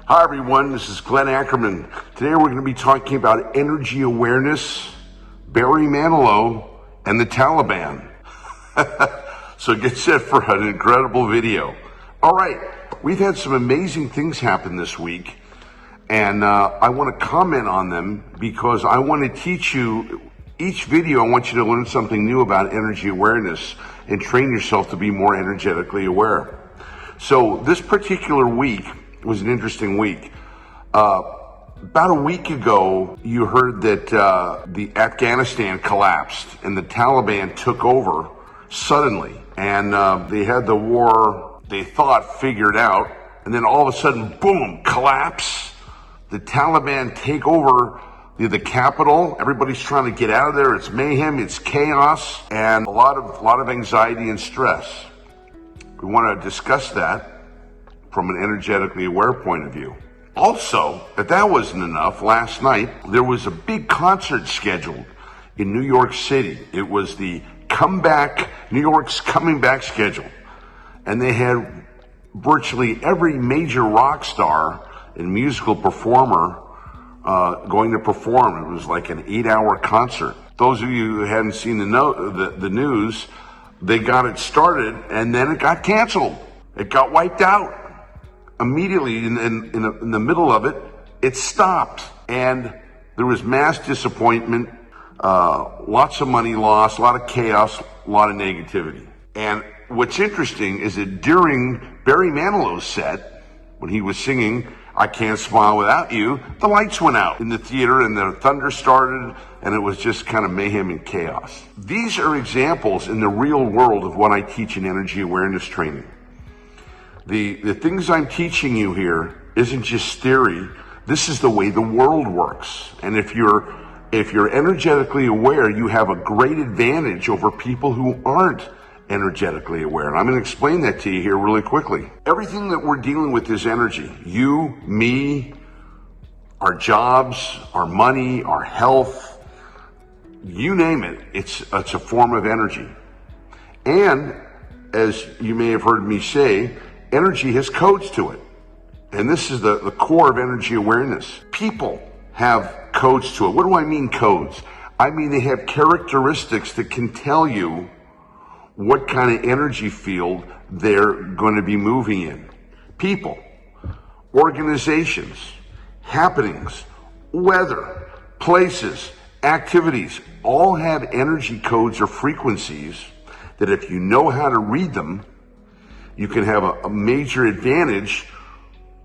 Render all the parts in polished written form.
Hi everyone, this is Glenn Ackerman. Today we're going to be talking about energy awareness, Barry Manilow, and the Taliban. So get set for an incredible video. All right, we've had some amazing things happen this week, and I want to comment on them because I want to teach you, each video I want you to learn something new about energy awareness and train yourself to be more energetically aware. So this particular week was an interesting week. About a week ago, you heard that the Afghanistan collapsed and the Taliban took over suddenly. And they had the war, they thought, figured out. And then all of a sudden, boom, collapse. The Taliban take over the capital. Everybody's trying to get out of there. It's mayhem, it's chaos, and a lot of anxiety and stress. We want to discuss that from an energetically aware point of view. Also, if that wasn't enough, last night there was a big concert scheduled in New York City. It was the New York's Coming Back schedule. And they had virtually every major rock star and musical performer going to perform. It was like an 8-hour concert. Those of you who hadn't seen the news, they got it started and then it got canceled. It got wiped out. Immediately in the middle of it, it stopped, and there was mass disappointment, lots of money lost, a lot of chaos, a lot of negativity. And what's interesting is that during Barry Manilow's set, when he was singing "I Can't Smile Without You," the lights went out in the theater and the thunder started, and it was just kind of mayhem and chaos. These are examples in the real world of what I teach in energy awareness training. The things I'm teaching you here isn't just theory. This is the way the world works. And if you're energetically aware, you have a great advantage over people who aren't energetically aware. And I'm going to explain that to you here really quickly. Everything that we're dealing with is energy. You, me, our jobs, our money, our health, you name it, it's a form of energy. And as you may have heard me say, energy has codes to it. And this is the core of energy awareness. People have codes to it. What do I mean codes? I mean they have characteristics that can tell you what kind of energy field they're going to be moving in. People, organizations, happenings, weather, places, activities, all have energy codes or frequencies that if you know how to read them, you can have a major advantage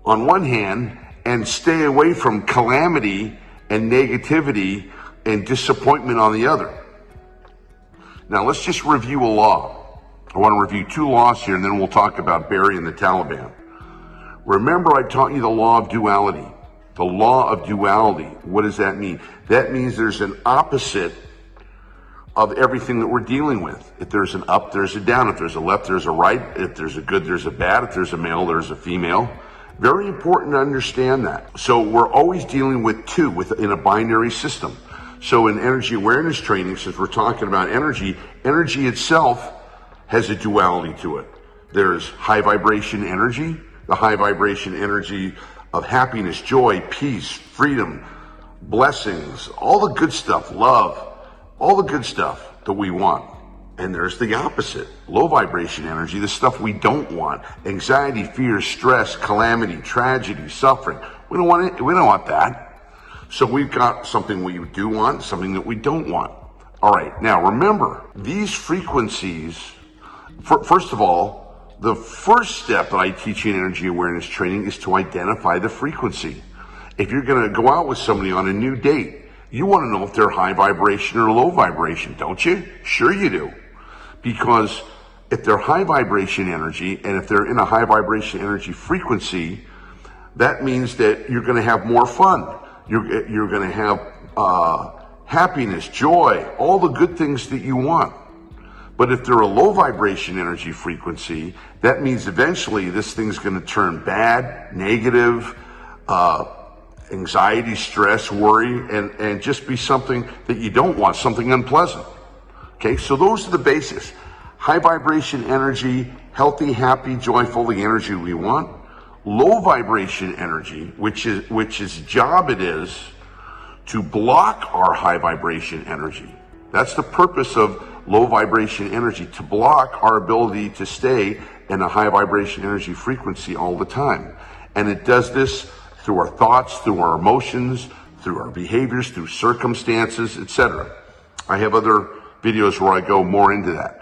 on one hand and stay away from calamity and negativity and disappointment on the other. Now let's just review a law. I want to review 2 laws here and then we'll talk about Barry and the Taliban. Remember, I taught you the law of duality. The law of duality, what does that mean? That means there's an opposite of everything that we're dealing with. If there's an up, there's a down. If there's a left, there's a right. If there's a good, there's a bad. If there's a male, there's a female. Very important to understand that. So we're always dealing with 2 in a binary system. So in energy awareness training, since we're talking about energy itself has a duality to it. There's high vibration energy, the high vibration energy of happiness, joy, peace, freedom, blessings, all the good stuff, love, all the good stuff that we want. And there's the opposite, low vibration energy, the stuff we don't want. Anxiety, fear, stress, calamity, tragedy, suffering. We don't want that. So we've got something we do want, something that we don't want. All right, now remember, these frequencies, first of all, the first step that I teach you in energy awareness training is to identify the frequency. If you're going to go out with somebody on a new date, you want to know if they're high vibration or low vibration, don't you? Sure you do. Because if they're high vibration energy and if they're in a high vibration energy frequency, that means that you're going to have more fun. You're going to have happiness, joy, all the good things that you want. But if they're a low vibration energy frequency, that means eventually this thing's going to turn bad, negative, anxiety, stress, worry, and just be something that you don't want, something unpleasant. Okay, so those are the basics. High vibration energy, healthy, happy, joyful, the energy we want. low vibration energy, which is job it is to block our high vibration energy. That's the purpose of low vibration energy, to block our ability to stay in a high vibration energy frequency all the time. And it does this through our thoughts, through our emotions, through our behaviors, through circumstances, etc. I have other videos where I go more into that.